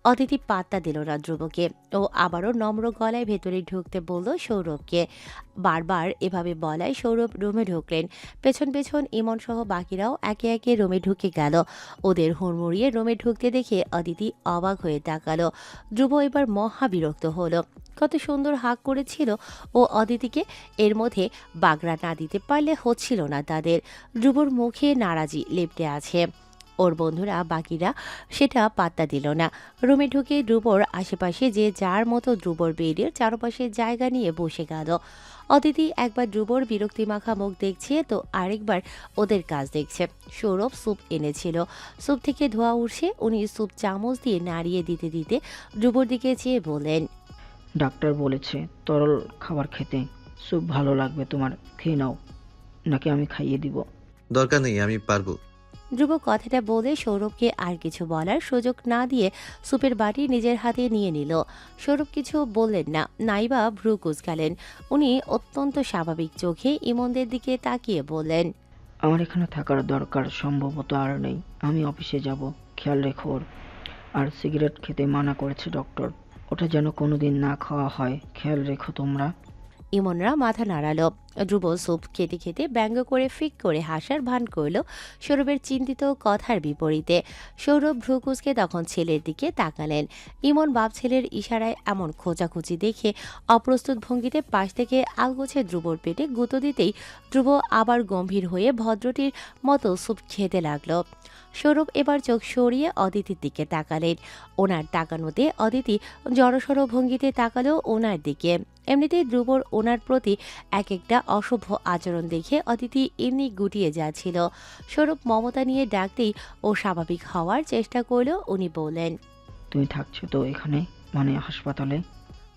অদিতি পাত্তা দিল না ধ্রুবকে। ও আবারও নম্র গলায় ভেতরে ঢুকতে বলল সৌরভকে। বারবার এভাবে বলায় সৌরভ রুমে ঢুকলেন। পেছন পেছন ইমন সহ বাকিরাও একে একে রুমে ঢুকে গেল। ওদের হুড়মুড়িয়ে রুমে ঢুকতে দেখে অদিতি অবাক হয়ে তাকালো। ধ্রুব এবার মহা বিরক্ত হলো। কত সুন্দর হাঁক করেছিল ও অদিতিকে, এর মধ্যে বাগড়া না দিতে পারলে হচ্ছিল না তাদের। ধ্রুবর মুখে নারাজি লেপ্টে আছে। ওর বন্ধুরা বাকিরা সেটা পাত্তা দিল না। রুমে ঢুকে ধ্রুবর আশেপাশে যে যার মতো ধ্রুবর বেডের চারপাশে জায়গা নিয়ে বসে গেল। অদিতি একবার ধ্রুবর বিরক্তিমাখা মুখ দেখছে তো আরেকবার ওদের কাজ দেখছে। সৌরভ স্যুপ এনেছিল, স্যুপ থেকে ধোয়া উঠছে। উনি স্যুপ চামচ দিয়ে নাড়িয়ে দিতে দিতে ধ্রুবর দিকে চেয়ে বললেন, ডাক্তার বলেছে তরল খাবার খেতে। স্যুপ ভালো লাগবে তোমার, খেয়ে নাও, নাকি আমি খাইয়ে দিব? দরকার নেই, আমি পারবো। ধ্রুব কথাটা বলে সৌরভকে আর কিছু বলার সুযোগ না দিয়ে স্যুপের বাটি নিজের হাতে নিয়ে নিল। সৌরভ কিছু বললেন না, নাইবা ভ্রু কুঁচকালেন। উনি অত্যন্ত স্বাভাবিক চোখে ইমনদের দিকে তাকিয়ে বললেন, আমার এখানে থাকার দরকার সম্ভবত আর নেই। আমি অফিসে যাব, খেয়াল রেখো ওর। আর সিগারেট খেতে মানা করেছে ডক্টর, ওটা যেন কোনোদিন না খাওয়া হয়, খেয়াল রেখো তোমরা। ইমনরা মাথা নাড়ালো। ধ্রুব স্যুপ খেতে খেতে ব্যঙ্গ করে ফিক করে হাসার ভান করল সৌরভের চিন্তিত কথার বিপরীতে। সৌরভ ভ্রুকুচকে তখন ছেলের দিকে তাকালেন। ইমন বাপ ছেলের ইশারায় এমন খোঁচাখুচি দেখে অপ্রস্তুত ভঙ্গিতে পাশ থেকে আলগোছে ধ্রুবর পেটে গুঁতো দিতেই ধ্রুব আবার গম্ভীর হয়ে ভদ্রটির মতো স্যুপ খেতে লাগলো। সৌরভ এবার চোখ সরিয়ে অদিতির দিকে তাকালেন। ওনার তাকানোতে অদিতি জড়সড় ভঙ্গিতে তাকালো ওনার দিকে। এমনিতেই ধ্রুবর ওনার প্রতি এক একটা অসভ্য আচরণ দেখে অদিতি এমনি গুটিয়ে যাচ্ছিল। সৌরভ মমতা নিয়ে ডাকতেই ও স্বাভাবিক হওয়ার চেষ্টা করলো। উনি বললেন, তুমি থাকছো তো এখানে, মানে হাসপাতালে?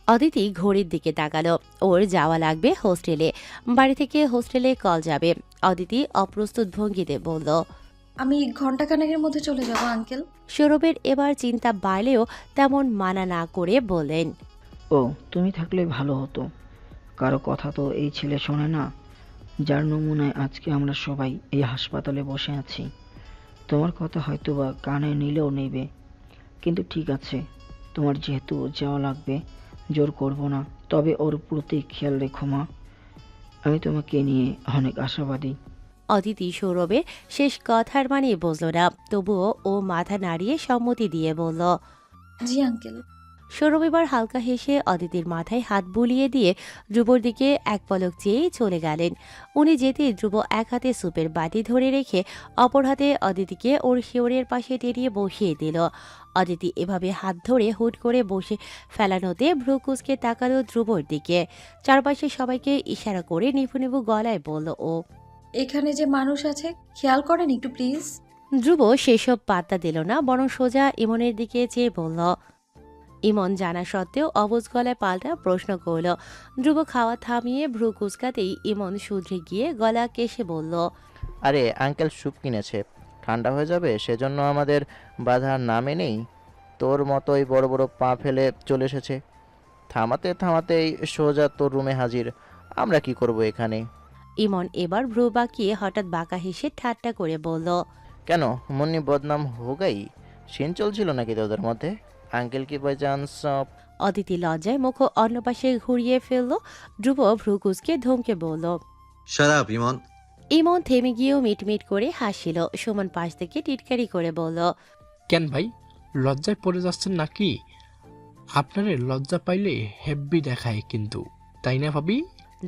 অদিতি ঘড়ির দিকে তাকালো। ওর যাওয়া লাগবে হোস্টেলে, বাড়ি থেকে হোস্টেলে কল যাবে। অদিতি অপ্রস্তুত ভঙ্গিতে বলল। আমি ঘন্টাখানেকের মধ্যে চলে যাব আঙ্কেল। সৌরভের এবার চিন্তা বাড়লেও তেমন মানা না করে বললেন, ও, তুমি থাকলে ভালো হতো। কারো কথা তো এই ছেলে শোনে না, যার নমুনায় আজকে আমরা সবাই এই হাসপাতালে বসে আছি। তোমার কথা হয়তো বা কানে নিলেও নেবে, কিন্তু ঠিক আছে, তোমার যেহেতু যাওয়া লাগবে, জোর করব না। তবে ওর প্রতি খেয়াল রেখো মা, আমি তোমাকে নিয়ে অনেক আশাবাদী। অদিতি সৌরভের শেষ কথার মানে বুঝল না, তবুও ও মাথা নাড়িয়ে সম্মতি দিয়ে বলল। জি আঙ্কেল। সৌরভ এবার হালকা হেসে অদিতির মাথায় হাত বুলিয়ে দিয়ে ধ্রুবর দিকে এক পলক চেয়েই চলে গেলেন। উনি যেতে ধ্রুব এক হাতে স্যুপের বাটি ধরে রেখে অপর হাতে অদিতিকে ওর শিওরের পাশে টেনে বসিয়ে দিল। অদিতি এভাবে হাত ধরে হুট করে বসে ফেলানোতে ভ্রু কুঁচকে তাকালো ধ্রুবর দিকে। চারপাশে সবাইকে ইশারা করে নিভু নিভু গলায় বলল ও। এখানে যে মানুষ আছে খেয়াল করেন একটু প্লিজ। ধ্রুব সেসব পাত্তা দিল না, বরং সোজা ইমনের দিকে চেয়ে বলল। ইমন জানা সত্ত্বেও অবুঝ গলায় পাল্টা প্রশ্ন করল। ধ্রুব খাওয়া থামিয়ে ভ্রু কুচকাতেই ইমন শুধরে গিয়ে গলা কেশে বলল, আরে আঙ্কেল স্যুপ কিনেছে, ঠান্ডা হয়ে যাবে সেজন্য আমাদের বাধার নামে নেই। তোর মতোই বড় বড় পা ফেলে চলে এসেছে, থামাতে থামাতেই সোজা তোর রুমে হাজির। আমরা কি করব এখানে? ইমন এবার ভ্রু বাঁকিয়ে হঠাৎ বাঁকা হেসে ঠাট্টা করে বলল, কেন, মুন্নি বদনাম হোগাই সিন চলছিল নাকি তোদের মধ্যে? আঙ্কেল কি বাই চান্স? অদিতি লজ্জায় মুখ অন্য পাশে ঘুরিয়ে ফেলল। ধ্রুব ভ্রু কুচকে ধমকে বলল। শাট আপ ইমন। ইমন থেমে গিয়েও মিটমিট করে হাসিল। সুমন পাশ থেকে টিটকারি করে বলল, কেন ভাই, লজ্জায় পড়ে যাচ্ছেন নাকি? আপনারে লজ্জা পাইলে হেব্বি দেখায় কিন্তু, তাই না ভাবি?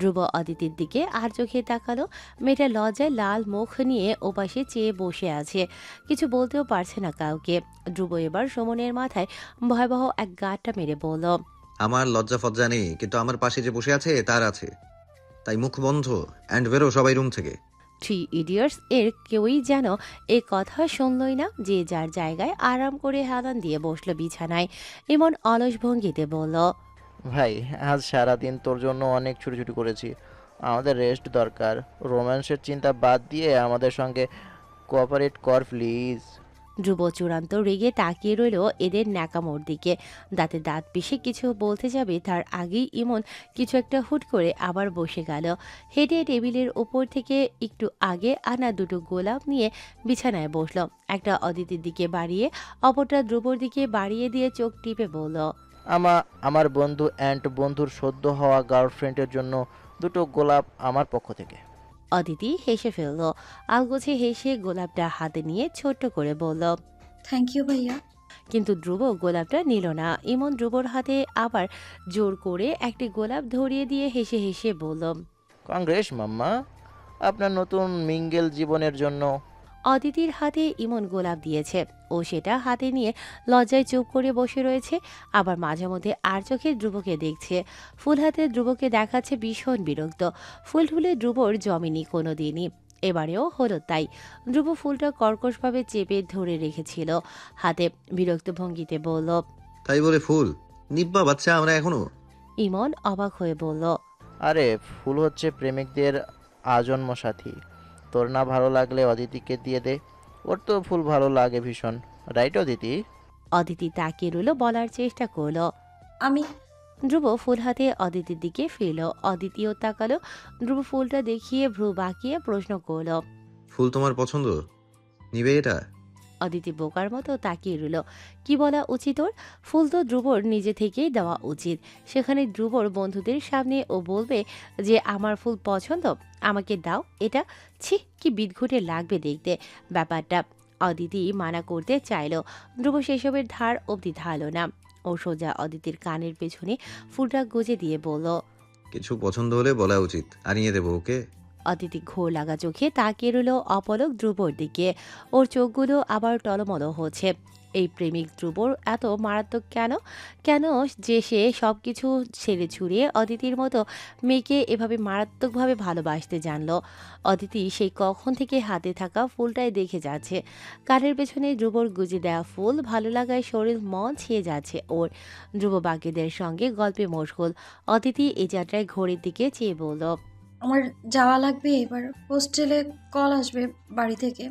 ধ্রুব অদিতির দিকে আর চোখে তাকালো। মেয়েটা লজ্জায় লাল মুখ নিয়ে ওপাশে চেয়ে বসে আছে, কিছু বলতেও পারছে না কাউকে। ধ্রুব এবার সুমনের মাথায় ভয়াবহ এক গাঁটটা মেরে বলল, আমার লজ্জা ফজ্জা নেই, কিন্তু আমার পাশে যে বসে আছে তার আছে। তাই মুখ বন্ধ অ্যান্ড বেরো সবাই রুম থেকে। 3 ইডিয়টস এর কেউই যেন এ কথা শুনলই না। যে যার জায়গায় আরাম করে হেলান দিয়ে বসলো বিছানায়। এমন অলস ভঙ্গিতে বলল, ভাই আজ সারাদিন তোর জন্য অনেক ছুটি করেছি, আমাদের রেস্ট দরকার। রোম্যান্সের চিন্তা বাদ দিয়ে আমাদের সঙ্গে কোঅপারেট কর প্লিজ। ধ্রুব চূড়ান্ত রেগে তাকিয়ে রইল এদের ন্যাকামোর দিকে। দাঁতে দাঁত পিষে কিছু বলতে যাবে তার আগেই ইমন কিছু একটা হুট করে আবার বসে গেল। হেঁটে টেবিলের ওপর থেকে একটু আগে আনা দুটো গোলাপ নিয়ে বিছানায় বসল। একটা অদিতির দিকে বাড়িয়ে অপরটা ধ্রুবর দিকে বাড়িয়ে দিয়ে চোখ টিপে বলল, আমার বন্ধু অ্যান্ড বন্ধুর সদ্য হওয়া গার্লফ্রেন্ডের জন্য দুটো গোলাপ আমার পক্ষ থেকে। অদিতি হেসে ফেলল। আলগোছে হেসে গোলাপটা হাতে নিয়ে ছোট্ট করে বলল, থ্যাংক ইউ ভাইয়া। কিন্তু ধ্রুব গোলাপটা নিল না। ইমন ধ্রুবর হাতে আবার জোর করে একটি গোলাপ ধরিয়ে দিয়ে হেসে হেসে বলল, কংগ্রেস মাম্মা, আপনার নতুন মিঙ্গেল জীবনের জন্য। অদিতির হাতে ইমন গোলাপ দিয়েছে। ও সেটা হাতে নিয়ে লজ্জায় চুপ করে বসে রয়েছে। আবার মাঝে মধ্যে আর চোখে ধ্রুবকে দেখছে। ফুল হাতে ধ্রুবকে দেখাচ্ছে ভীষণ বিরক্ত। ফুল টুলে ধ্রুবর জমেনি কোনো দিনই, এবারেও হলো তাই। ধ্রুব ফুলটা কর্কশভাবে চেপে ধরে রেখেছিল। হাতে বিরক্ত ভঙ্গিতে বলল, তাই বলে ফুল নিব্বা বাচ্চা আমরা এখনো। ইমন অবাক হয়ে বলল, আরে ফুল হচ্ছে প্রেমিকদের আজন্ম সাথী। তোর না ভালো লাগলে অদিতিকে দিয়ে দে, ওর তো ফুল ভালো লাগে ভীষণ, রাইট অদিতি? অদিতি তাকিয়ে রইল, বলার চেষ্টা করলো। আমি ধ্রুব ফুল হাতে অদিতির দিকে ফিরল। অদিতিও তাকালো। ধ্রুব ফুলটা দেখিয়ে ভ্রু বাঁকিয়ে প্রশ্ন করলো, ফুল তোমার পছন্দ? নিবে এটা? অদিতি বোকার মতো তাকিয়ে রইল। কি বলা উচিত ওর? ফুল তো ধ্রুবর নিজে থেকেই দেওয়া উচিত। সেখানে ধ্রুবর বন্ধুদের সামনে ও বলবে যে আমার ফুল পছন্দ, আমাকে দাও এটা। ছি, কি বিদঘুটে লাগবে দেখতে ব্যাপারটা। অদিতি মানা করতে চাইল। ধ্রুব সেসবের ধার অবধি ধারল না। ও সোজা অদিতির কানের পেছনে ফুলটা গুজে দিয়ে বলল, কিছু পছন্দ হলে বলা উচিত, আনিয়ে দেবো ওকে। অদিতি ঘোর লাগা চোখে তাকিয়ে রইল অপলক ধ্রুবর দিকে। ওর চোখগুলো আবার টলমল হচ্ছে। এই প্রেমিক ধ্রুবর এত মারাত্মক কেন? কেন যে সে সব কিছু ছেড়ে ছুড়িয়ে অদিতির মতো মেয়েকে এভাবে মারাত্মকভাবে ভালোবাসতে জানলো? অদিতি সেই কখন থেকে হাতে থাকা ফুলটাই দেখে যাচ্ছে। কানের পেছনে ধ্রুবর গুজে দেওয়া ফুল ভালো লাগায় শরীর মন ছেয়ে যাচ্ছে ওর। ধ্রুব বাকিদের সঙ্গে গল্পে মশগুল। অদিতি এই যাত্রায় ঘড়ির দিকে চেয়ে বলল, আমার যাওয়া লাগবে, এবার হোস্টেলে কল আসবে বাড়ি থেকে।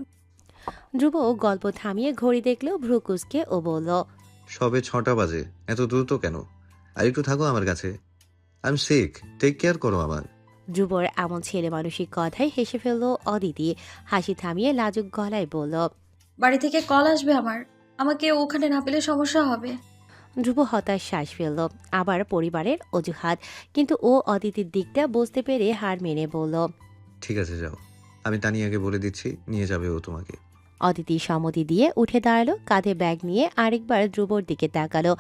ধ্রুব গল্প থামিয়ে ঘড়ি দেখলেও ভ্রু কুঁচকে ও বলল, সবে 6টা বাজে, এত দ্রুত কেন? আর একটু থাকো আমার কাছে। I am sick, take care করো আমার। ধ্রুবর এমন ছেলে মানসিক কথায় হেসে ফেলল অদিতি। হাসি থামিয়ে লাজুক গলায় বলল, বাড়ি থেকে কল আসবে আমার, আমাকে ওখানে না পেলে সমস্যা হবে। ধ্রুব হতাশ শ্বাস ফেলল। আবার পরিবারের অজুহাত, কিন্তু ও অদিতির দিকটা বুঝতে পেরে হার মেনে বলল, ঠিক আছে যাও, আমি তানিয়াকে বলে দিচ্ছি, নিয়ে যাবে ও তোমাকে। অদিতি সম্মতি দিয়ে উঠে দাঁড়ালো। কাঁধে ব্যাগ নিয়ে আরেকবার ধ্রুবর দিকে তাকালো।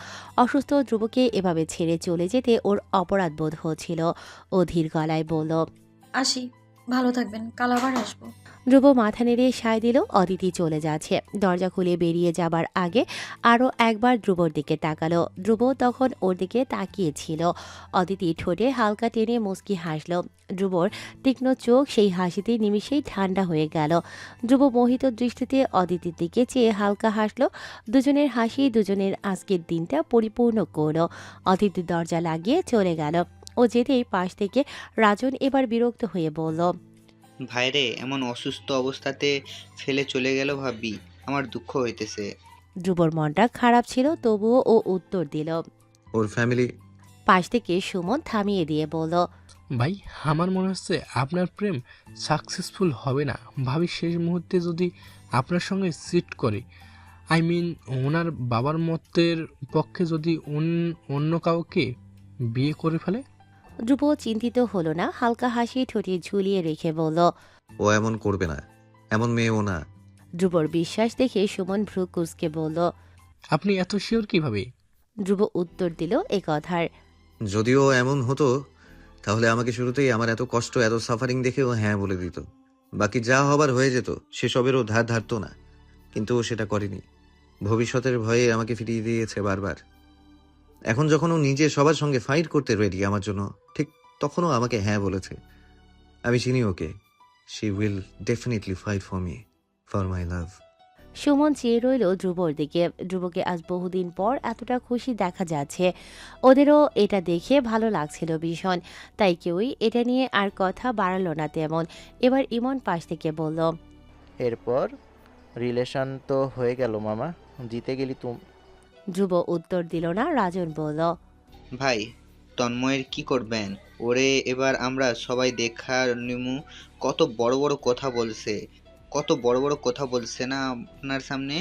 অসুস্থ ধ্রুবকে এভাবে ছেড়ে চলে যেতে ওর অপরাধ বোধ হচ্ছিল। ও ধীর গলায় বলল, আসি, ভালো থাকবেন, কাল আবার আসবো। ধ্রুব মাথা নেড়ে সায় দিল। অদিতি চলে যাচ্ছে। দরজা খুলে বেরিয়ে যাবার আগে আরও একবার ধ্রুবর দিকে তাকালো। ধ্রুব তখন ওর দিকে তাকিয়েছিল। অদিতি ঠোঁটে হালকা টেনে মুচকি হাসল। ধ্রুবর তীক্ষ্ণ চোখ সেই হাসিতে নিমিষেই ঠান্ডা হয়ে গেল। ধ্রুব মোহিত দৃষ্টিতে অদিতির দিকে চেয়ে হালকা হাসল। দুজনের হাসি দুজনের আজকের দিনটা পরিপূর্ণ করল। অদিতি দরজা লাগিয়ে চলে গেল। ও যেতেই পাশ থেকে রাজন এবার বিরক্ত হয়ে বলল, ভাইরে এমন অসুস্থ অবস্থাতে ফেলে চলে গেল ভাবি, আমার দুঃখ হইতেছে। ধ্রুবর মনটা খারাপ ছিল, তবুও ও উত্তর দিল। ওর ফ্যামিলি? পাশ থেকে সুমন থামিয়ে দিয়ে বলল, ভাই, আমার মনে হচ্ছে আপনার প্রেম সাকসেসফুল হবে না। ভাবি শেষ মুহূর্তে যদি আপনার সঙ্গে চিট করে, আই মিন ওনার বাবার মতের পক্ষে যদি অন্য কাউকে বিয়ে করে ফেলে। ধ্রুব চিন্তিত হলো না। হালকা হাসি ঠোঁটে ঝুলিয়ে রেখে বলল, ও এমন করবে না, এমন মেয়ে ও না। ধ্রুবর বিশ্বাস দেখে সুমন ভ্রু কুঁচকে বলল, আপনি এত শিওর কিভাবে? ধ্রুব উত্তর দিল এ কথার। যদিও এমন হতো তাহলে আমাকে শুরুতেই আমার এত কষ্ট এত সাফারিং দেখে ও হ্যাঁ বলে দিত। বাকি যা হবার হয়ে যেত সেসবেরও ধার ধারতো না, কিন্তু ও সেটা করেনি। ভবিষ্যতের ভয়ে আমাকে ফিরিয়ে দিয়েছে বারবার। এখন যখন ও নিজে সবার সঙ্গে ফাইট করতে রেডি আমার জন্য, ঠিক তখনও আমাকে হ্যাঁ বলেছে। আমি চিনি ওকে, she will definitely fight for me, for my love. Suman চেয়ে রইল ধ্রুবর দিকে। ধ্রুবকে আজ বহুদিন পর এতটা খুশি দেখা যাচ্ছে। ওদেরও এটা দেখে ভালো লাগছিল ভীষণ। তাই কেউই এটা নিয়ে আর কথা বাড়ালো না তেমন। এবার ইমন পাশ থেকে বলল, এরপর রিলেশন তো হয়ে গেল মামা, জিতে গেলি তুম। ধ্রুব উত্তর দিল না। রাজন বলল, ভাই, তন্ময়ের কি করবেন? ওরে এবার আমরা সবাই দেখা নিমু। কত বড় বড় কথা বলছে, কত বড় বড় কথা বলছে না আপনার সামনে।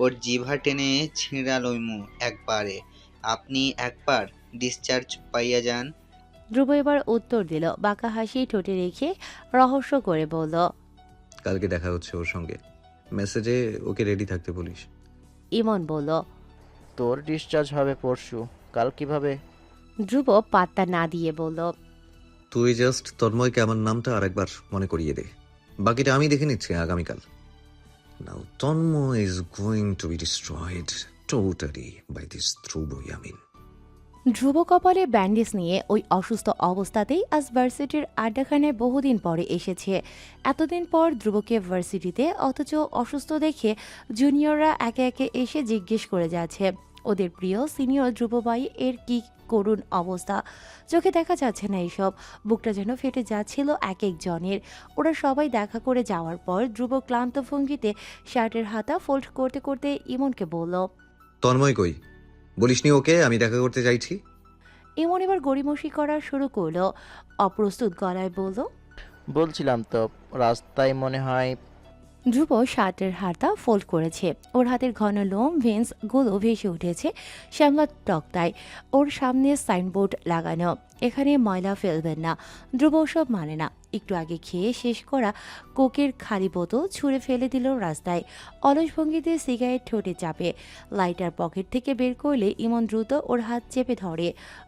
ওর জিভা টেনে ছিঁড়া লইমু একবারে। আপনি একবার ডিসচার্জ পাইয়া যান। ধ্রুব এবার উত্তর দিল, বাঁকা হাসি ঠোঁটে রেখে রহস্য করে বলল। কালকে দেখা হচ্ছে ওর সঙ্গে, মেসেজে ওকে রেডি থাকতে বলিস। ইমন বলল। তোর ডিসচার্জ হবে পরশু, কাল কিভাবে? ধ্রুব পাত্তা না দিয়ে বলল, তুই জাস্ট তন্ময়কে আমার নামটা আরেকবার মনে করিয়ে দে, বাকিটা আমি দেখে নিচ্ছি আগামীকাল। Now Tanmoy is going to be destroyed totally by this Dhruba Yamin. Dhruba কপালে ব্যান্ডেজ নিয়ে ওই অসুস্থ অবস্থাতেই আজ ভার্সিটির আড্ডাখানায় বহুদিন পরে এসেছে। এতদিন পর ধ্রুবকে ভার্সিটিতে, অথচ অসুস্থ দেখে জুনিয়ররা একে একে এসে জিজ্ঞেস করে যাচ্ছে ওদের প্রিয় সিনিয়র ধ্রুবভাই এর কি করুণ অবস্থা। চোখে দেখা যাচ্ছে না এসব, বুকটা যেন ফেটে যাচ্ছিল এক একজনের। ওরা সবাই দেখা করে যাওয়ার পর ধ্রুব ক্লান্ত ভঙ্গিতে শার্টের হাতা ফোল্ড করতে করতে ইমনকে বলল। তন্ময় কই? বলিসনি ওকে আমি দেখা করতে চাইছি? ইমন এবার গড়িমসি করা শুরু করলো, অপ্রস্তুত গলায় বলল। বলছিলাম তো, রাস্তায় মনে হয়। ধ্রুব শার্টের হাতা ফোল্ড করেছে, ওর হাতের ঘন লোম ভেন্স গুলো ভেসে উঠেছে শ্যামলা তক্তায়। ওর সামনে সাইনবোর্ড লাগানো, এখানে ময়লা ফেলবেন না। ধ্রুব সব মানে না। একটু আগে খেয়ে শেষ করা কোকের খালি বোতল ছুঁড়ে ফেলে দিল রাস্তায়। অলস ভঙ্গিতে সিগারেট ঠোঁটে চাপে, লাইটার পকেট থেকে বের করলে ইমন দ্রুত ওর হাত চেপে ধরে।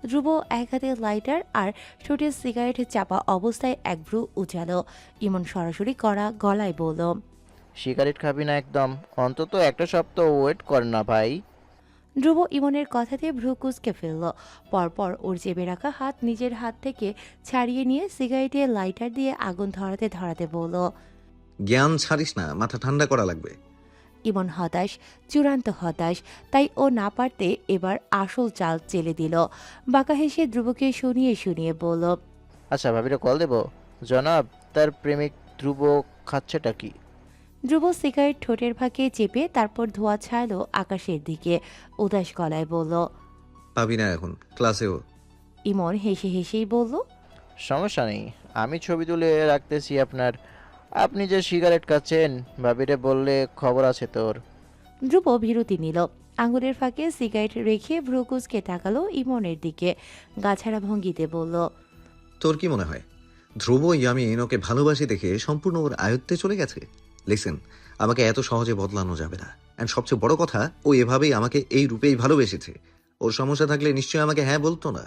ধ্রুব এক হাতে লাইটার আর ঠোঁটে সিগারেট চাপা অবস্থায় এক ভ্রু উচালো। ইমন সরাসরি করা গলায় বলল। সিগারেট খাবি না একদম, অন্তত একটা সপ্তাহ ওয়েট কর না ভাই। ধ্রুব ইমনের কথাতে ভ্রু কুঁচকে ফেলল। পরপর ওর চেপে রাখা হাত নিজের হাত থেকে ছাড়িয়ে নিয়ে সিগারেটে লাইটার দিয়ে আগুন ধরাতে ধরাতে বলল। জ্ঞান ছাড়িস না, মাথা ঠান্ডা করা লাগবে। ইমন হতাশ, চূড়ান্ত হতাশ। তাই ও না পারতে এবার আসল চাল চেলে দিল। বাঁকা হেসে ধ্রুবকে শুনিয়ে শুনিয়ে বলল। আচ্ছা ভাবিরে কল দেব। জনাব, তার প্রেমিক ধ্রুব খাচ্ছেটা কি? ধ্রুব সিগারেট ঠোঁটের ফাঁকে চেপে তারপর ধোঁয়া ছাড়ল আকাশের দিকে, উদাস গলায় বলল। পাবি না এখন, ক্লাসেও। ইমন হেসে হেসেই বলল। সমস্যা নেই, আমি ছবি তুলে রাখতেছি আপনার। আপনি যে সিগারেট খাচ্ছেন, ভাবিরে বললে খবর আছে তোর। ধ্রুব বিরতি নিল, আঙুলের ফাঁকে সিগারেট রেখে ভ্রু কুঁচকে তাকালো ইমনের দিকে, গাছাড়া ভঙ্গিতে বলল। তোর কি মনে হয় ধ্রুব ইয়ামিন ওকে ভালোবাসি দেখে সম্পূর্ণ ওর আয়ত্তে চলে গেছে? লিসেন, আমাকে এত সহজে বদলানো যাবে না। অ্যান্ড সবচেয়ে বড় কথা, ও এভাবেই আমাকে এই রূপেই ভালোবেসেছে। ওর সমস্যা থাকলে নিশ্চয়ই আমাকে হ্যাঁ বলতো না।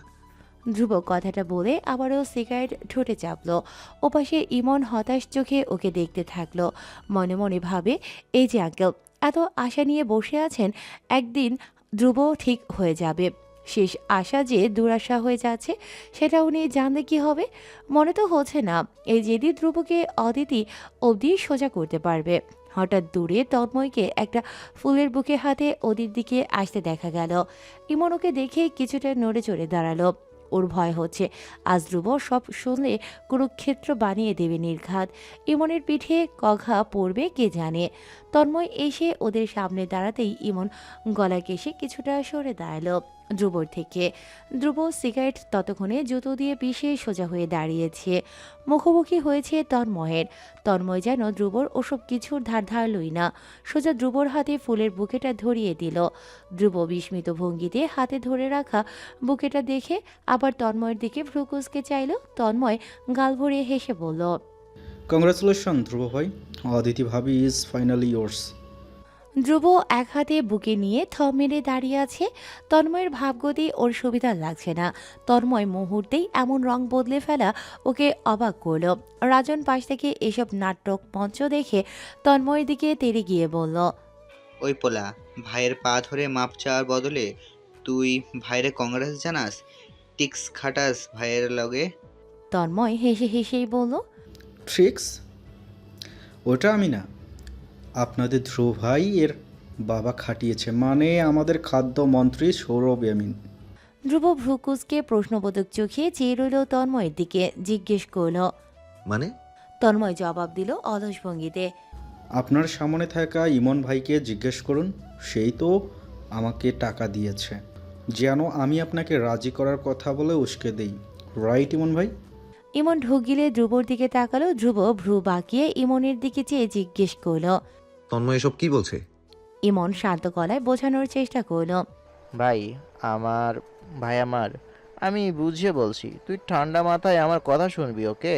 ধ্রুব কথাটা বলে আবারও সিগারেট ঠোঁটে চাপলো। ওপাশে ইমন হতাশ চোখে ওকে দেখতে থাকলো। মনে মনে ভাবে, এই যে আঙ্কেল এত আশা নিয়ে বসে আছেন, একদিন ধ্রুব ঠিক হয়ে যাবে। শেষ আশা যে দুরাশা হয়ে যাচ্ছে সেটা উনি জানলে কি হবে? মনে তো হচ্ছে না এই যেদি ধ্রুবকে অদিতি অবধি সোজা করতে পারবে। হঠাৎ দূরে তন্ময়কে একটা ফুলের বুকে হাতে ওদের দিকে আসতে দেখা গেল। ইমন ওকে দেখে কিছুটা নড়ে চড়ে দাঁড়ালো। ওর ভয় হচ্ছে আজ ধ্রুব সব শুনলে কুরুক্ষেত্র বানিয়ে দেবে নির্ঘাত। ইমনের পিঠে কঘা পড়বে কে জানে। তন্ময় এসে ওদের সামনে দাঁড়াতেই ইমন গলা কেশে কিছুটা সরে দাঁড়ালো ধ্রুবর থেকে। ধ্রুব সিগারেট ততক্ষণে জুতো দিয়ে পিষে সোজা হয়ে দাঁড়িয়েছে, মুখোমুখি হয়েছে তন্ময়ের। তন্ময় যেন ধ্রুবর ওসব কিছুর ধার ধারলই না, সোজা ধ্রুবর হাতে ফুলের বুকেটা ধরিয়ে দিল। ধ্রুব বিস্মিত ভঙ্গিতে হাতে ধরে রাখা বুকেটা দেখে আবার তন্ময়ের দিকে ভ্রু কুঁচকে চাইল। তন্ময় গাল ভরিয়ে হেসে বলল। কংগ্রাচুলেশন ধ্রুব ভাই, অদিতি ভাবি ইজ ফাইনালি ইয়োর্স। ধ্রুব এক হাতে বুকে নিয়ে থম মেরে দাঁড়িয়ে আছে। তন্ময়ের ভাবগতি ওর সুবিধা লাগছে না। তন্ময় মুহূর্তেই এমন রং বদলে ফেলা ওকে অবাক করল। রাজন পাশ থেকে এসব নাটক মঞ্চ দেখে তন্ময়ের দিকে তেড়ে গিয়ে বলল। ওই পোলা, ভাইয়ের পা ধরে মাপ চাওয়ার বদলে তুই ভাইরে কংগ্রেস জানাস, টিক্স খাটাস ভাইয়ের লগে। তন্ময় হেসে হেসেই বলল। ট্রিক্স? ওটা আমি না, আপনাদের ধ্রুব ভাই এর বাবা খাটিয়েছে, মানে আমাদের খাদ্যমন্ত্রী সৌরভ ইয়ামিন। ধ্রুব ভ্রু কুঁচকে প্রশ্নবোধক চোখে চেয়ে রইল তন্ময়ের দিকে, জিজ্ঞেস করল। মানে? তন্ময় জবাব দিল অলস ভঙ্গিতে। আপনার সামনে থাকা ইমন ভাইকে জিজ্ঞেস করুন, সেই তো আমাকে টাকা দিয়েছে যেন আমি আপনাকে রাজি করার কথা বলে উস্কে দেই। রাইট ইমন ভাই? ইমন ঢোক গিলে ধ্রুবর দিকে তাকালো। ধ্রুব ভ্রু বাঁকিয়ে ইমনের দিকে চেয়ে জিজ্ঞেস করলো। তন্ময় এসব কি বলছে? ইমন শান্ত গলায় বোঝানোর চেষ্টা করলো। ভাই আমার আমার আমি বুঝিয়ে বলছি, তুই ঠান্ডা মাথায় আমার কথা শুনবি, ওকে?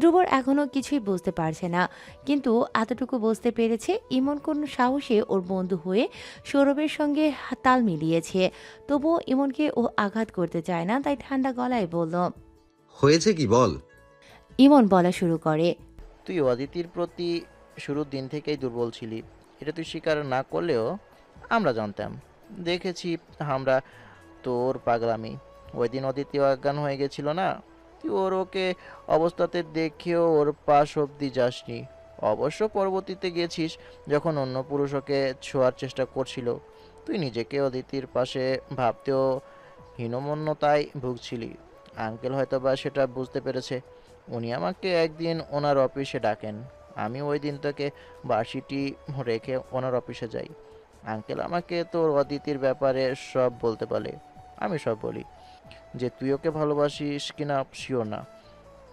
ধ্রুবর এখনো কিছুই বুঝতে পারছে না, কিন্তু এতটুকু বুঝতে পেরেছে ইমন কোন সাহসে ওর বন্ধু হয়ে সৌরভের সঙ্গে তাল মিলিয়েছে। তবুও ইমনকে ও আঘাত করতে চায় না, তাই ঠান্ডা গলায় বলল। হয়েছে কি বল? ইমন বলা শুরু করে। তুই অদিতির প্রতি শুরুর দিন থেকেই দুর্বল ছিলি, এটা তুই স্বীকার না করলেও আমরা জানতাম, দেখেছি আমরা তোর পাগলামি। ওই দিন অদিতি অজ্ঞান হয়ে গেছিল না, তুই ওকে অবস্থাতে দেখেও ওর পাশ অব্দি যাসনি। অবশ্য পরবর্তীতে গেছিস যখন অন্য পুরুষ ওকে ছোঁয়ার চেষ্টা করছিল। তুই নিজেকে অদিতির পাশে ভাবতেও হীনমন্যতায় ভুগছিলি। আঙ্কেল হয়তোবা সেটা বুঝতে পেরেছে। উনি আমাকে একদিন ওনার অফিসে ডাকেন। আমি ওই দিন থেকে বার্ষিকটি রেখে ওনার অফিসে যাই। আঙ্কেল আমাকে তোর অদিতির ব্যাপারে সব বলতে বলে। আমি সব বলি, যে তুই ওকে ভালোবাসিস কিনা শিওর না,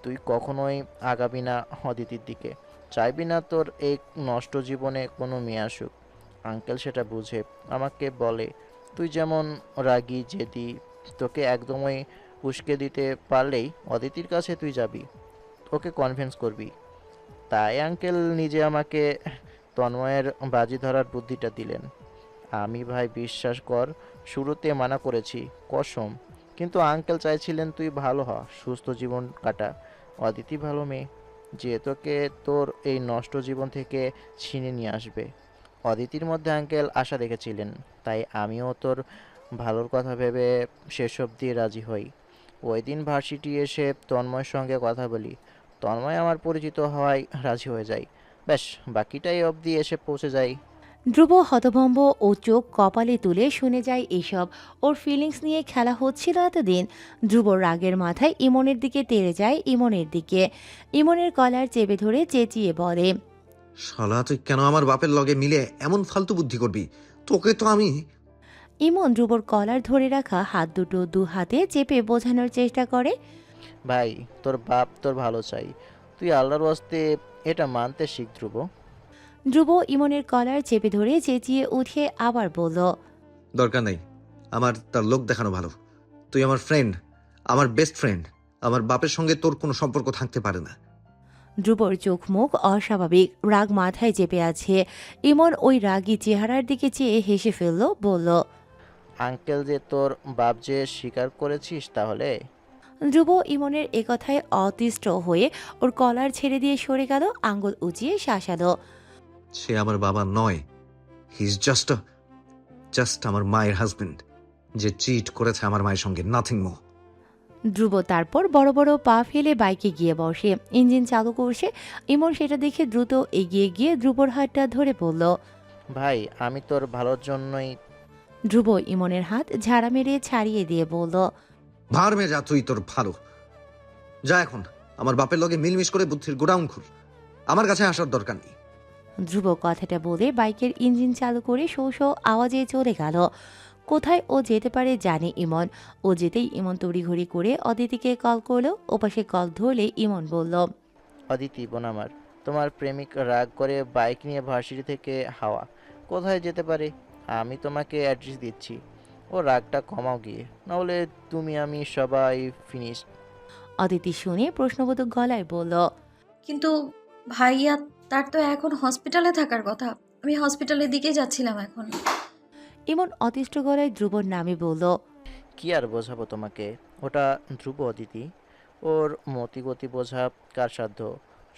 তুই কখনোই আগাবি না অদিতির দিকে, চাইবি না তোর এই নষ্ট জীবনে কোনো মেয়ে আসুক। আঙ্কেল সেটা বুঝে আমাকে বলে, তুই যেমন রাগী জেদি, তোকে একদমই উস্কে দিতে পারলেই অদিতির কাছে তুই যাবি, ওকে কনভিন্স করবি। তাই আঙ্কেল নিজে আমাকে তন্ময়ের বাজি ধরার বুদ্ধিটা দিলেন। আমি ভাই বিশ্বাস কর, শুরুতে মানা করেছি কসম, কিন্তু আঙ্কেল চাইছিলেন তুই ভালো হ, সুস্থ জীবন কাটা। অদিতি ভালো মেয়ে, যে তোকে তোর এই নষ্ট জীবন থেকে ছিনে নিয়ে আসবে। অদিতির মধ্যে আঙ্কেল আশা রেখেছিলেন, তাই আমিও তোর ভালোর কথা ভেবে শেষ অবধি রাজি হই। ওই দিন ভার্সিটি এসে তন্ময়ের সঙ্গে কথা বলি, তন্ময় আমার পরিচিত হওয়ায় রাজি হয়ে যায়। ব্যাস, বাকিটাই অবধি এসে পৌঁছে যায়। ধ্রুব হতভম্ব ও চোখ কপালে তুলে শুনে যায় এসব। ওর ফিলিংস নিয়ে খেলা হচ্ছিল এতদিন। ধ্রুব রাগের মাথায় ইমনের দিকে তেড়ে যায়। ইমনের কলার চেপে ধরে চেঁচিয়ে বলে। শালা তুই কেন আমার বাপের লগে মিলে এমন ফালতু বুদ্ধি করবি? তোকে তো আমি। ইমন ধ্রুবর কলার ধরে রাখা হাত দুটো দু হাতে চেপে বোঝানোর চেষ্টা করে। ভাই, তোর বাপ তোর ভালো চাই, তুই আল্লাহর ওয়াস্তে এটা মানতে শিখ ধ্রুব। ধ্রুব ইমনের কলার চেপে ধরে চেঁচিয়ে উঠে আবার বলল। দরকার নেই আমার তার লোক দেখানো ভালো। তুই আমার ফ্রেন্ড, আমার বেস্ট ফ্রেন্ড। আমার বাপের সঙ্গে তোর কোনো সম্পর্ক থাকতে পারে না। ধ্রুবর চোখ মুখ অস্বাভাবিক, রাগ মাথায় চেপে আছে। ইমন ওই রাগী চেহারার দিকে চেয়ে হেসে ফেলল, বলল। আঙ্কেল যে তোর বাপ যে স্বীকার করেছিস তাহলে? ধ্রুব ইমনের একথায় অতিষ্ঠ হয়ে ওর কলার ছেড়ে দিয়ে সরে গেল, আঙ্গুল উঁচিয়ে শাসালো। সে আমার বাবা নয়, হি ইজ জাস্ট আমার মায়ের হাজবেন্ড, যে চিট করেছে আমার মায়ের সঙ্গে, নাথিং মোর। ধ্রুব তারপর বড় বড় পা ফেলে বাইকে গিয়ে বসে। ইঞ্জিন চালু করছে। ইমন সেটা দেখে দ্রুত এগিয়ে গিয়ে ধ্রুবর হাতটা ধরে বলল। ভাই, আমি তোর ভালোর জন্যই। ধ্রুব ইমনের হাত ঝাড়া মেরে ছাড়িয়ে দিয়ে বলল। ভার মে যা তুই, তোর ভালো। যা এখন আমার বাপের লগে মিলমিশ করে বুদ্ধির গোডাউন খুল, আমার কাছে আসার দরকার নেই। ধ্রুব কথাটা বলে বাইকের ইঞ্জিন চালু করে শো শো আওয়াজে চলে গেল। কোথায় ও যেতে পারে জানে ইমন। ও যেতেই ইমন তড়িঘড়ি করে অদিতিকে কল করলো। ওপাশে কল ধরলে ইমন বলল। অদিতি বোন আমার, তোমার প্রেমিক রাগ করে বাইক নিয়ে ভার্সিটি থেকে হাওয়া কোথায় যেতে পারে? আমি তোমাকে অ্যাড্রেস দিচ্ছি, ও রাগটা কমাও গিয়ে, নাহলে তুমি আমি সবাই ফিনিশ। অদিতি শুনে প্রশ্নবোধক গলায় বলল। কিন্তু ভাইয়া, তার তো এখন হসপিটালে থাকার কথা। আমি হসপিটালের দিকে যাচ্ছিলাম এখন। ইমন অতিষ্ঠ গলায় ধ্রুবর নামে বলল। কি আর বোঝাবো তোমাকে, ওটা ধ্রুব অদিতি, ওর মতিগতি বোঝা কার সাধ্য।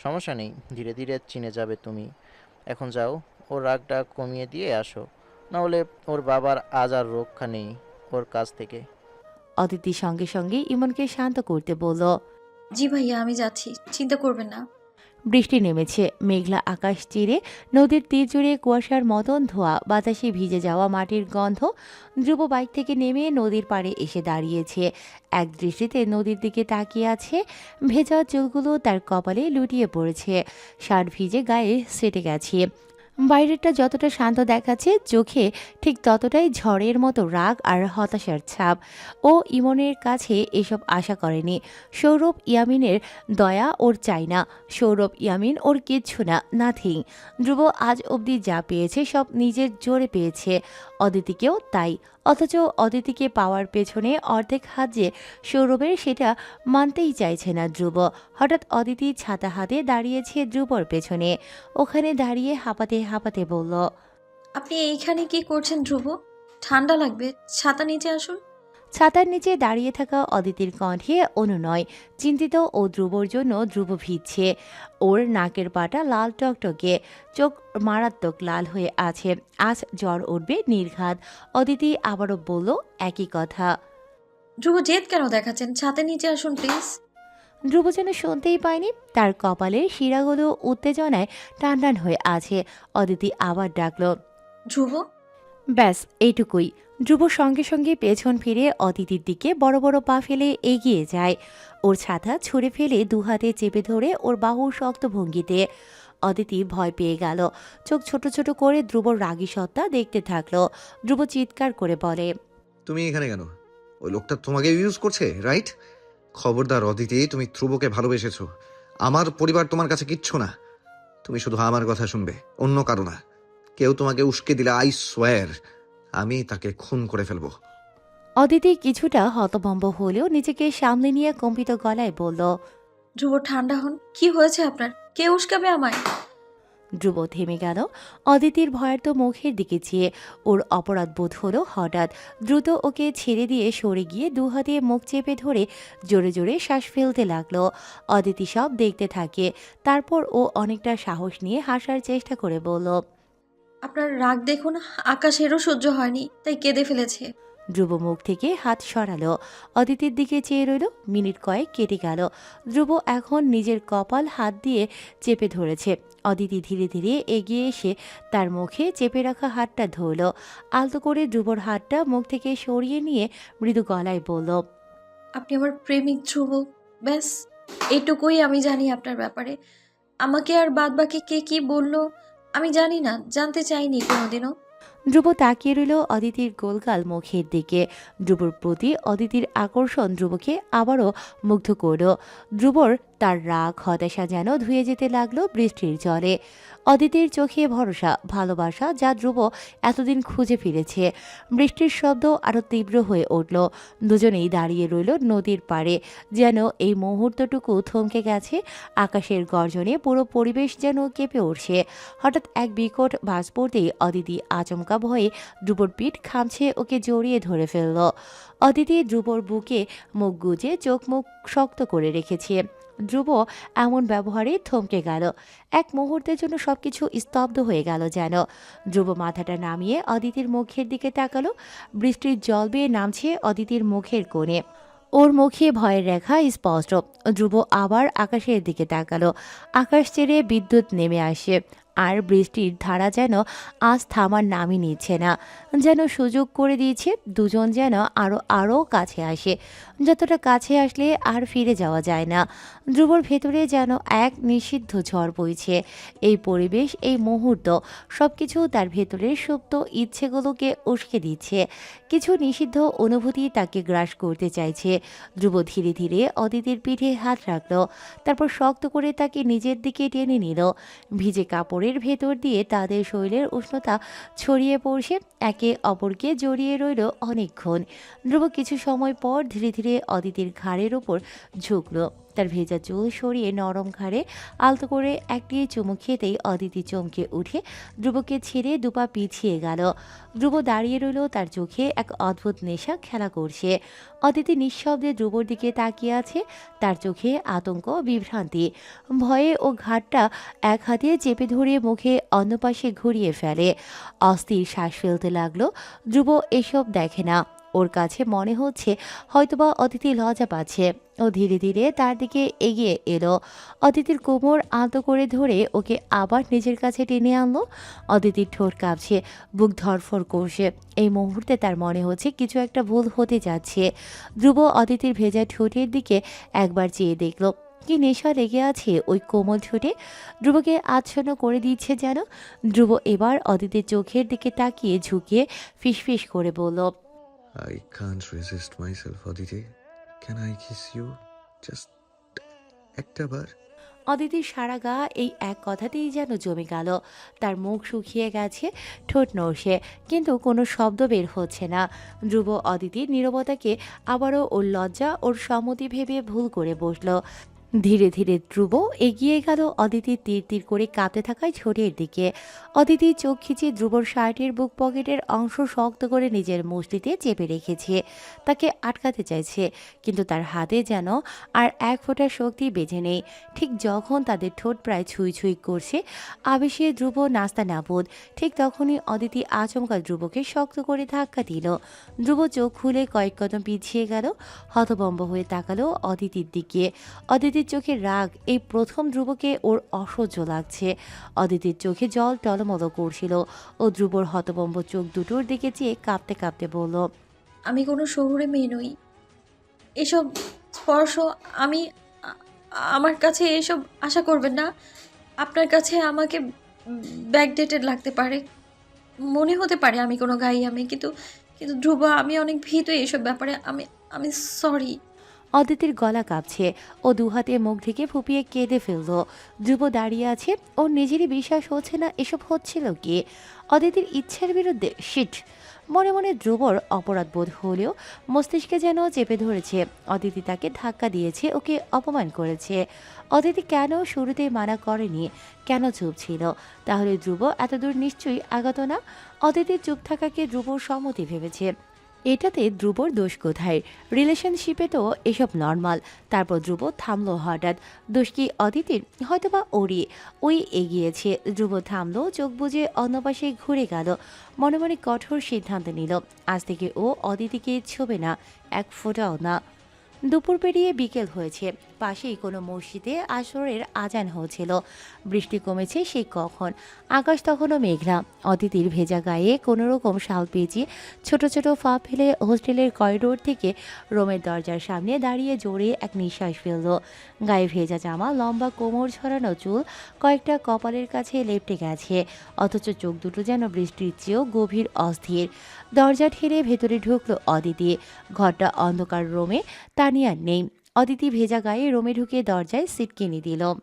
সমস্যা নেই, ধীরে ধীরে চিনে যাবে তুমি। এখন যাও, ওর রাগটা কমিয়ে দিয়ে আসো, নাহলে ওর বাবার আজ আর রক্ষা নেই ওর কাছ থেকে। অদিতি সঙ্গে সঙ্গে ইমনকে শান্ত করতে বলল। জি ভাইয়া, আমি যাচ্ছি, চিন্তা করবেন না। বৃষ্টি নেমেছে, মেঘলা আকাশ চিরে নদীর তীর জুড়ে কুয়াশার মতন ধোয়া, বাতাসে ভিজে যাওয়া মাটির গন্ধ। ধ্রুব বাইক থেকে নেমে নদীর পাড়ে এসে দাঁড়িয়েছে, এক দৃষ্টিতে নদীর দিকে তাকিয়ে আছে। ভেজা চুলগুলো তার কপালে লুটিয়ে পড়েছে, শার্ট ভিজে গায়ে সেটে গেছে। বাইরেটা যতটা শান্ত দেখাচ্ছে, চোখে ঠিক ততটাই ঝড়ের মতো রাগ আর হতাশার ছাপ। ও ইমনের কাছে এসব আশা করেনি। সৌরভ ইয়ামিনের দয়া ওর চাই না, সৌরভ ইয়ামিন ওর কিচ্ছু না, নাথিং। ধ্রুব আজ অবধি যা পেয়েছে সব নিজের জোরে পেয়েছে, অদিতিকেও তাই। অথচ অদিতিকে পাওয়ার পেছনে অর্ধেক হাত যে সৌরভের, সেটা মানতেই চাইছে না ধ্রুব। হঠাৎ অদিতি ছাতা হাতে দাঁড়িয়েছে ধ্রুবর পেছনে, ওখানে দাঁড়িয়ে হাঁপাতে হাঁপাতে বলল, আপনি এইখানে কি করছেন ধ্রুব? ঠান্ডা লাগবে, ছাতা নিচে আসুন। ছাতার নিচে দাঁড়িয়ে থাকা অদিতির কণ্ঠে অনুনয়, চিন্তিত ও ধ্রুবর জন্য। ধ্রুব ভিজছে, ওর নাকের পাটা লাল টকটকে, চোখ মারাত্মক লাল হয়ে আছে, আজ জ্বর উঠবে নির্ঘাত। অদিতি আবারও বলল একই কথা। ধ্রুব জেদ কেন দেখাচ্ছেন? ছাতে নিচে আসুন প্লিজ। ধ্রুব যেন শুনতেই পায়নি, তার কপালের শিরাগুলো উত্তেজনায় টান টান হয়ে আছে। অদিতি আবার ডাকল, ধ্রুব। ব্যাস এইটুকুই। ধ্রুব সঙ্গে সঙ্গে পেছন ফিরে অদিতির দিকে বড় বড় পা ফেলে এগিয়ে যায়, ওর ছাতা ছুঁড়ে ফেলে দুহাতে চেপে ধরে ওর বাহু শক্ত ভঙ্গিতে। অদিতি ভয় পেয়ে গেল, চোখ ছোট ছোট করে ধ্রুবর রাগী সত্তা দেখতে থাকলো। ধ্রুব চিৎকার করে বলে, তুমি এখানে কেন? ওই লোকটা তোমাকে ইউজ করছে, রাইট? খবরদার অদিতি, তুমি ধ্রুবকে ভালোবেসেছো। আমার পরিবার তোমার কাছে কিচ্ছু না। তুমি শুধু আমার কথা শুনবে, অন্য কারো না। কেউ তোমাকে উস্কে দিলে আই সোয়ার আমি তাকে খুন করে ফেলবো। অদিতি কিছুটা হতভম্ব হলেও নিজেকে সামলে নিয়ে কম্পিত গলায় বলল, ধ্রুব ঠান্ডা হন, কি হয়েছে আপনার? কে উস্কাবে আমায়? ধ্রুব থেমে গেল, অদিতির ভয়ার্ত মুখের দিকে চেয়ে। ওর অপরাধ বোধ হলো হঠাৎ। দ্রুত ওকে ছেড়ে দিয়ে সরে গিয়ে দুহাতে মুখ চেপে ধরে জোরে জোরে শ্বাস ফেলতে লাগলো। অদিতি সব দেখতে থাকে, তারপর ও অনেকটা সাহস নিয়ে হাসার চেষ্টা করে বলল, আপনার রাগ দেখুন, আকাশেরও সহ্য হয়নি, তাই কেঁদে ফেলেছে। ধ্রুব মুখ থেকে হাত সরালো, অদিতির দিকে চেয়ে রইল। মিনিট কয়েক কেটে গেল, ধ্রুব এখন নিজের কপাল হাত দিয়ে চেপে ধরেছে। অদিতি ধীরে ধীরে এগিয়ে এসে তার মুখে চেপে রাখা হাতটা ধরল, আলতো করে ধ্রুবর হাতটা মুখ থেকে সরিয়ে নিয়ে মৃদু গলায় বলল, আপনি আমার প্রেমিক ধ্রুব, ব্যাস এটুকুই আমি জানি আপনার ব্যাপারে। আমাকে আর বাদবাকি কে কি বলল আমি জানি না, জানতে চাইনি কোনোদিনও। ধ্রুব তাকিয়ে রইল অদিতির গোলগাল মুখের দিকে। ধ্রুবর প্রতি অদিতির আকর্ষণ ধ্রুবকে আবারও মুগ্ধ করল। ধ্রুবর তার রাগ হতাশা যেন ধুয়ে যেতে লাগলো বৃষ্টির জলে। অদিতির চোখে ভরসা, ভালোবাসা, যা ধ্রুব এতদিন খুঁজে ফিরেছে। বৃষ্টির শব্দ আরও তীব্র হয়ে উঠল। দুজনেই দাঁড়িয়ে রইল নদীর পাড়ে, যেন এই মুহূর্তটুকু থমকে গেছে। আকাশের গর্জনে পুরো পরিবেশ যেন কেঁপে উঠছে। হঠাৎ এক বিকট বাজ পড়তেই অদিতি আচমকা ভয়ে ধ্রুবর পিঠ খামছে ওকে জড়িয়ে ধরে ফেলল। অদিতি ধ্রুবর বুকে মুখ গুজে চোখ মুখ শক্ত করে রেখেছে। ধ্রুব এমন ব্যবহারে থমকে গেল, এক মুহূর্তের জন্য সবকিছু স্তব্ধ হয়ে গেল যেন। ধ্রুব মাথাটা নামিয়ে অদিতির মুখের দিকে তাকালো। বৃষ্টির জল বেয়ে নামছে অদিতির মুখের কোণে, ওর মুখে ভয়ের রেখা স্পষ্ট। ধ্রুব আবার আকাশের দিকে তাকালো, আকাশ ছেড়ে বিদ্যুৎ নেমে আসে, আর বৃষ্টির ধারা যেন আজ থামার নামই নিচ্ছে না, যেন সুযোগ করে দিয়েছে দুজন যেন আরও আরও কাছে আসে। যতটা কাছে আসলে আর ফিরে যাওয়া যায় না। ধ্রুবর ভেতরে যেন এক নিষিদ্ধ ঝড় বইছে। এই পরিবেশ, এই মুহূর্ত, সব কিছু তার ভেতরের সুপ্ত ইচ্ছেগুলোকে উস্কে দিচ্ছে। কিছু নিষিদ্ধ অনুভূতি তাকে গ্রাস করতে চাইছে। ধ্রুব ধীরে ধীরে অদিতির পিঠে হাত রাখল, তারপর শক্ত করে তাকে নিজের দিকে টেনে নিল। ভিজে কাপড়ের ভেতর দিয়ে তাদের শরীরের উষ্ণতা ছড়িয়ে পড়ছে, একে অপরকে জড়িয়ে রইল অনেকক্ষণ। ধ্রুব কিছু সময় পর ধীরে ধীরে অদিতির ঘাড়ের ওপর ঝুঁকল, তার ভেজা চুল সরিয়ে নরম ঘাড়ে আলতো করে একটি চুমু খেতেই অদিতি চমকে উঠে ধ্রুবকে ছেড়ে দুপা পিছিয়ে গেল। ধ্রুব দাঁড়িয়ে রইল, তার চোখে এক অদ্ভুত নেশা খেলা করছে। অদিতি নিঃশব্দে ধ্রুবর দিকে তাকিয়ে আছে, তার চোখে আতঙ্ক, বিভ্রান্তি, ভয়ে ও ঘাটটা এক হাতে চেপে ধরে মুখে অন্য পাশে ঘুরিয়ে ফেলে। অস্থির শ্বাস ফেলতে লাগলো। ধ্রুব এসব দেখে না, ওর কাছে মনে হচ্ছে হয়তোবা অদিতি লজ্জা পাচ্ছে। ও ধীরে ধীরে তার দিকে এগিয়ে এলো, অদিতির কোমর আলতো করে ধরে ওকে আবার নিজের কাছে টেনে আনলো। অদিতির ঠোঁট কাঁপছে, বুক ধড়ফড় করছে। এই মুহূর্তে তার মনে হচ্ছে কিছু একটা ভুল হতে যাচ্ছে। ধ্রুব অদিতির ভেজা ঠোঁটের দিকে একবার চেয়ে দেখল। কি নেশা লেগে আছে ওই কোমল ঠোঁটে, ধ্রুবকে আচ্ছন্ন করে দিচ্ছে যেন। ধ্রুব এবার অদিতির চোখের দিকে তাকিয়ে ঝুঁকিয়ে ফিসফিস করে বলল, I can't resist myself, Aditi. Can I kiss you? Just একটা বার। অদিতির সারা গা এই এক কথাতেই যেন জমে গেল। তার মুখ শুকিয়ে গেছে, ঠোঁট নড়ছে, কিন্তু কোনো শব্দ বের হচ্ছে না। ধ্রুব অদিতির নীরবতাকে আবারও ওর লজ্জা ওর সম্মতি ভেবে ভুল করে বসলো। ধীরে ধীরে ধ্রুব এগিয়ে গেল অদিতির তীর তীর করে কাঁপতে থাকা ঠোঁটের দিকে। অদিতি চোখ খিচে ধ্রুবর শার্টের বুক পকেটের অংশ শক্ত করে নিজের মুষ্টিতে চেপে রেখেছে। তাকে আটকাতে চাইছে, কিন্তু তার হাতে যেন আর এক ফোঁটা শক্তি বেঁচে নেই। ঠিক যখন তাদের ঠোঁট প্রায় ছুঁই ছুঁই করছে, আবেশে ধ্রুব নাস্তা নাবুদ। ঠিক তখনই অদিতি আচমকা ধ্রুবকে শক্ত করে ধাক্কা দিল। ধ্রুব চোখ খুলে কয়েক কদম পিছিয়ে গেল, হতভম্ব হয়ে তাকালো অদিতির দিকে। অদিতির চোখে রাগ, এই প্রথম ধ্রুবকে ওর অসহ্য লাগছে। অদিতির চোখে জল টলমল করছিল। ও ধ্রুবর হতভম্ব চোখ দুটোর দিকে চেয়ে কাঁপতে কাঁপতে বলল, আমি কোনো শহুরে মেয়ে নই। এসব স্পর্শ আমি আ- আমার কাছে এসব আশা করবেন না। আপনার কাছে আমাকে ব্যাকডেটেড লাগতে পারে, মনে হতে পারে আমি কোনো গাইয়া মেয়ে, কিন্তু কিন্তু ধ্রুব, আমি অনেক ভীত এসব ব্যাপারে। আমি আমি সরি। অদিতির গলা কাঁপছে। ও দুহাতে মুখ ঢেকে ফুপিয়ে কেঁদে ফেলল। ধ্রুব দাঁড়িয়ে আছে, ওর নিজেরই বিশ্বাস হচ্ছে না এসব হচ্ছিল কি। অদিতির ইচ্ছের বিরুদ্ধে, শিট। মনে মনে ধ্রুবর অপরাধ বোধ হলেও মস্তিষ্কে যেন চেপে ধরেছে। অদিতি তাকে ধাক্কা দিয়েছে, ওকে অপমান করেছে। অদিতি কেন শুরুতেই মানা করেনি, কেন চুপ ছিল? তাহলে ধ্রুব এতদূর নিশ্চয়ই আগত না। অদিতির চুপ থাকাকে ধ্রুবর সম্মতি ভেবেছে। এটাতে ধ্রুবর দোষ কোথায়? রিলেশনশিপে তো এসব নর্মাল। তারপর ধ্রুব থামলো হঠাৎ। দোষ কি অদিতির? হয়তোবা ওরই। ওই এগিয়েছে, ধ্রুব থামলো, চোখ বুজে অন্য পাশে ঘুরে গেল। মনে মনে কঠোর সিদ্ধান্ত নিল, আজ থেকে ও অদিতিকে ছোবে না, এক ফোঁটাও না। দুপুর পেরিয়ে বিকেল হয়েছে। পাশেই কোনো মসজিদে আসরের আজান হচ্ছিল। বৃষ্টি কমেছে সেই কখন। আকাশ তখনও মেঘলা। অদিতির ভেজা গায়ে কোনো রকম শাল পেঁচিয়ে ছোট ছোট ফা ফেলে হোস্টেলের করিডোর থেকে রুমের দরজার সামনে দাঁড়িয়ে জোরে এক নিঃশ্বাস ফেলল। গায়ে ভেজা জামা, লম্বা কোমর ছড়ানো চুল কয়েকটা কপালের কাছে লেপটে গেছে, অথচ চোখ দুটো যেন বৃষ্টির চেয়েও গভীর অস্থির। দরজা ঠেলে ভেতরে ঢুকলো অদিতি। ঘরটা অন্ধকার, রুমে তানিয়া নেই। অদিতি ভেজা গায়ে রুমে ঢুকে দরজায় সিটকিনি দিল।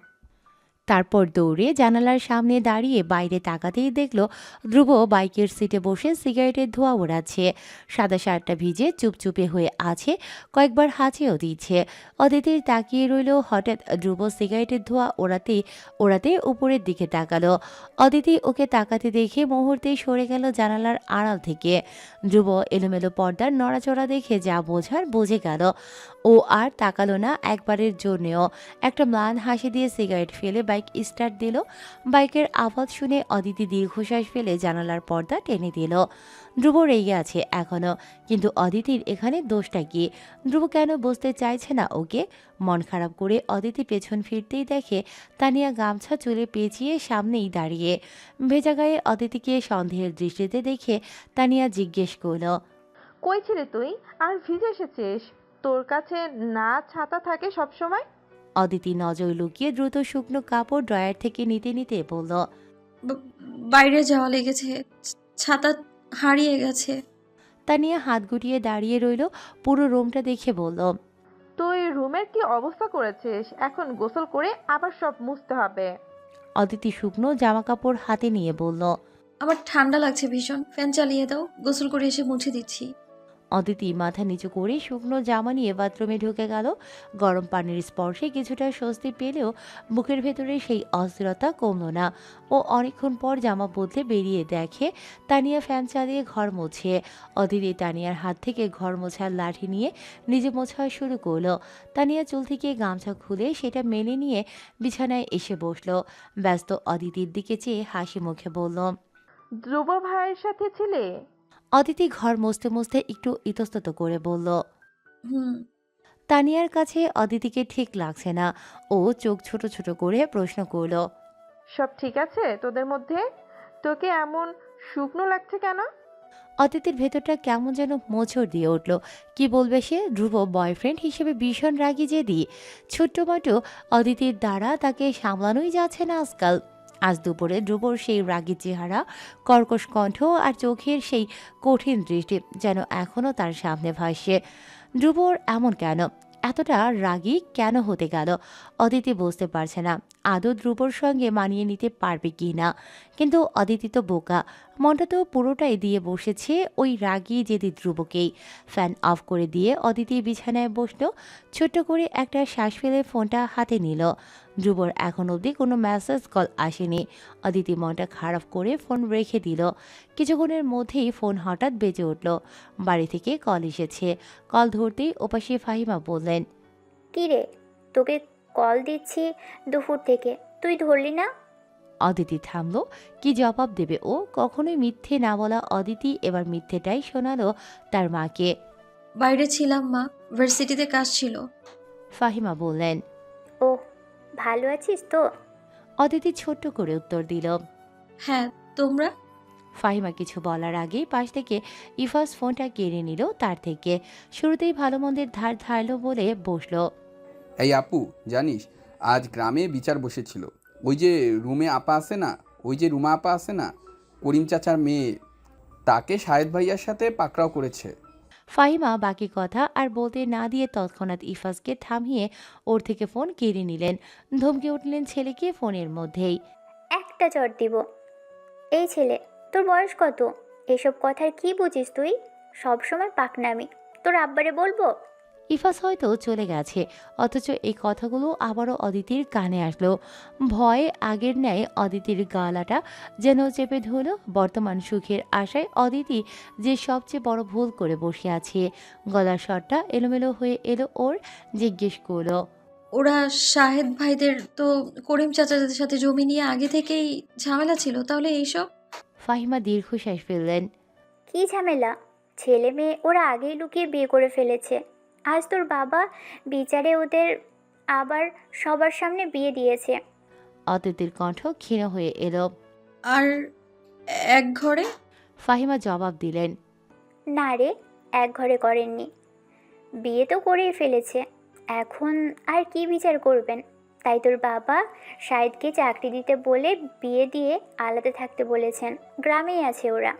তারপর দৌড়ে জানালার সামনে দাঁড়িয়ে বাইরে তাকাতেই দেখল ধ্রুব বাইকের সিটে বসে সিগারেটের ধোঁয়া ওড়াচ্ছে। সাদা শার্টটা ভিজে চুপচুপে হয়ে আছে, কয়েকবার হাঁচিয়েও দিচ্ছে। অদিতির তাকিয়ে রইল। হঠাৎ ধ্রুব সিগারেটের ধোঁয়া ওড়াতেই ওড়াতে উপরের দিকে তাকালো। অদিতি ওকে তাকাতে দেখে মুহূর্তেই সরে গেল জানালার আড়াল থেকে। ধ্রুব এলোমেলো পর্দার নড়াচড়া দেখে যা বোঝার বুঝে গেল। ও আর তাকালো না একবারের জন্যেও। একটা ম্লান হাসি দিয়ে সিগারেট ফেলে বাইক স্টার্ট দিল। বাইকের আওয়াজ শুনে অদিতি দীর্ঘশ্বাস ফেলে জানালার পর্দা টেনে দিল। ধ্রুব রেগে আছে এখনো, কিন্তু অদিতির এখানে দোষটা কি? ধ্রুব কেন বুঝতে চাইছে না ওকে? মন খারাপ করে অদিতি পেছন ফিরতেই দেখে তানিয়া গামছা চুলে পেঁচিয়ে সামনেই দাঁড়িয়ে। ভেজা গায়ে অদিতিকে সন্দেহের দৃষ্টিতে দেখে তানিয়া জিজ্ঞেস করল, কই ছিলি তুই আর ভিজে এসেছিস? তোর কাছে না ছাতা থাকে সব সময়? অদিতি নজর লুকিয়ে দ্রুত শুকনো কাপড় ড্রয়ার থেকে নিতে নিতে বলল, ব- বাইরে যাওয়া লেগেছে, ছাতা হারিয়ে গেছে। তানিয়া হাত গুটিয়ে দাঁড়িয়ে রইল, পুরো রুমটা দেখে বলল, তুই রুমের কি অবস্থা করেছিস? এখন গোসল করে আবার সব মুছতে হবে। অদিতি শুকনো জামা কাপড় হাতে নিয়ে বলল। আমার ঠান্ডা লাগছে ভীষণ, ফ্যান চালিয়ে দাও, গোসল করে এসে মুছে দিচ্ছি। অদিতি মাথা নিচু করে শুকনো জামা নিয়ে বাথরুমে ঢুকে গেল। গরম পানির স্পর্শে কিছুটা স্বস্তি পেলেও বুকের ভেতরে সেই অস্থিরতা কমল না। ও অনেকক্ষণ পর জামা বদলে বেরিয়ে দেখে তানিয়া ফ্যান চালিয়ে ঘর মুছে। অদিতি তানিয়ার হাত থেকে ঘর মোছার লাঠি নিয়ে নিজে মোছা শুরু করলো। তানিয়া চুল থেকে গামছা খুলে সেটা মেনে নিয়ে বিছানায় এসে বসলো। ব্যস্ত অদিতির দিকে চেয়ে হাসি মুখে বলল, ধ্রুব ভাইয়ের সাথে ছিলে? অদিতি ঘর মুছতে মুছতে একটু ইতস্তত করে বলল। হুম। তানিয়ার কাছে অদিতিকে ঠিক লাগছে না। ও চোখ ছোট ছোট করে প্রশ্ন করল। সব ঠিক আছে তোদের মধ্যে? তোকে এমন শুকনো লাগছে কেন? অদিতির ভেতরটা কেমন যেন মোচড় দিয়ে উঠল। কি বলবে সে? ধ্রুব বয়ফ্রেন্ড হিসেবে ভীষণ রাগী জেদি। ছোট্টমাটো অদিতির দ্বারা তাকে সামলানোই যাচ্ছে না আজকাল। আজ দুপুরে ধ্রুবর সেই রাগী চেহারা, কর্কশ কণ্ঠ আর চোখের সেই কঠিন দৃষ্টি যেন এখনও তার সামনে ভাসছে। ধ্রুবর এমন কেন? এতটা রাগী কেন হতে গেল? অদিতি বুঝতে পারছে না আদৌ ধ্রুবর সঙ্গে মানিয়ে নিতে পারবে কি না। কিন্তু অদিতি তো বোকা, মনটা তো পুরোটাই দিয়ে বসেছে ওই রাগী জেদি ধ্রুবকেই। ফ্যান অফ করে দিয়ে অদিতি বিছানায় বসলো। ছোট্ট করে একটা শ্বাস ফেলে ফোনটা হাতে নিল। ধ্রুবর এখন অবধি কোনো মেসেজ কল আসেনি। অদিতি মনটা খারাপ করে ফোন রেখে দিল। কিছুক্ষণের মধ্যেই ফোন হঠাৎ বেজে উঠল। বাড়ি থেকে কল এসেছে। কল ধরতেই ওপাশে ফাহিমা বললেন। কি রে, তোকে কল দিচ্ছি দুপুর থেকে, তুই ধরলি না? অদিতি থামলো। কি জবাব দেবে ও? কখনোই মিথ্যে না বলা অদিতি এবার মিথ্যেটাই শোনালো তার মাকে। বাইরে ছিলাম মা, ভার্সিটিতে কাজ ছিল। ফাহিমা বললেন। ও, ভালো আছিস তো? অদিতি ছোট্ট করে উত্তর দিল। হ্যাঁ, তোমরা? ফাহিমা কিছু বলার আগেই পাশ থেকে ইফাস ফোনটা কেড়ে নিল তার থেকে। শুরুতেই ভালো মন্দের ধার ধারলো বলে বসলো। এই আপু, জানিস আজ গ্রামে বিচার বসেছিল। ওই যে রুমে আপা আছে না, ওই যে রুমা আপা আছে না, করিম চাচার মেয়ে, তাকে শাহেদ ভাইয়ার সাথে পাকড়াও করেছে। ফাহিমা বাকি কথা আর বলতে না দিয়ে তৎক্ষণাৎ ইফাসকে থামিয়ে ওর থেকে ফোন কেড়ে নিলেন। ধমকে উঠলেন ছেলেকে ফোনের মধ্যেই। একটা চট দিব। এই ছেলে, তোর বয়স কত? এসব কথার কি বুঝিস তুই? সব সময় পাকনামি। তোর আব্বারে বলবো? ইফাস হয়তো চলে গেছে, অথচ এই কথাগুলো আবারও অদিতির কানে আসলো। ভয়ে আগের ন্যায় অদিতির গলাটা যেন চেপে ধরল। বর্তমান সুখের আশায় অদিতি যে সবচেয়ে বড় ভুল করে বসে আছে। গলার স্বরটা এলোমেলো হয়ে এলো ওর। জিজ্ঞেস করলো। ওরা শাহেদ ভাইদের তো করিম চাচাদের সাথে জমি নিয়ে আগে থেকেই ঝামেলা ছিল, তাহলে এইসব? ফাহিমা দীর্ঘশ্বাস ফেললেন। কি ঝামেলা? ছেলে মেয়ে ওরা আগেই লুকিয়ে বিয়ে করে ফেলেছে। আজ তোর বাবা বিচারে ওদের আবার সবার সামনে বিয়ে দিয়েছে। অদিতির কণ্ঠ ক্ষীণ হয়ে এলো। আর এক ঘরে? ফাহিমা জবাব দিলেন। না রে, এক ঘরে করেননি, বিয়ে তো করেই ফেলেছে। এখন আর কি বিচার করবেন? তাই তোর বাবা শাহেদকে চাকরি দিতে বলে বিয়ে দিয়ে আলাদা থাকতে বলেছেন। গ্রামেই আছে ওরা।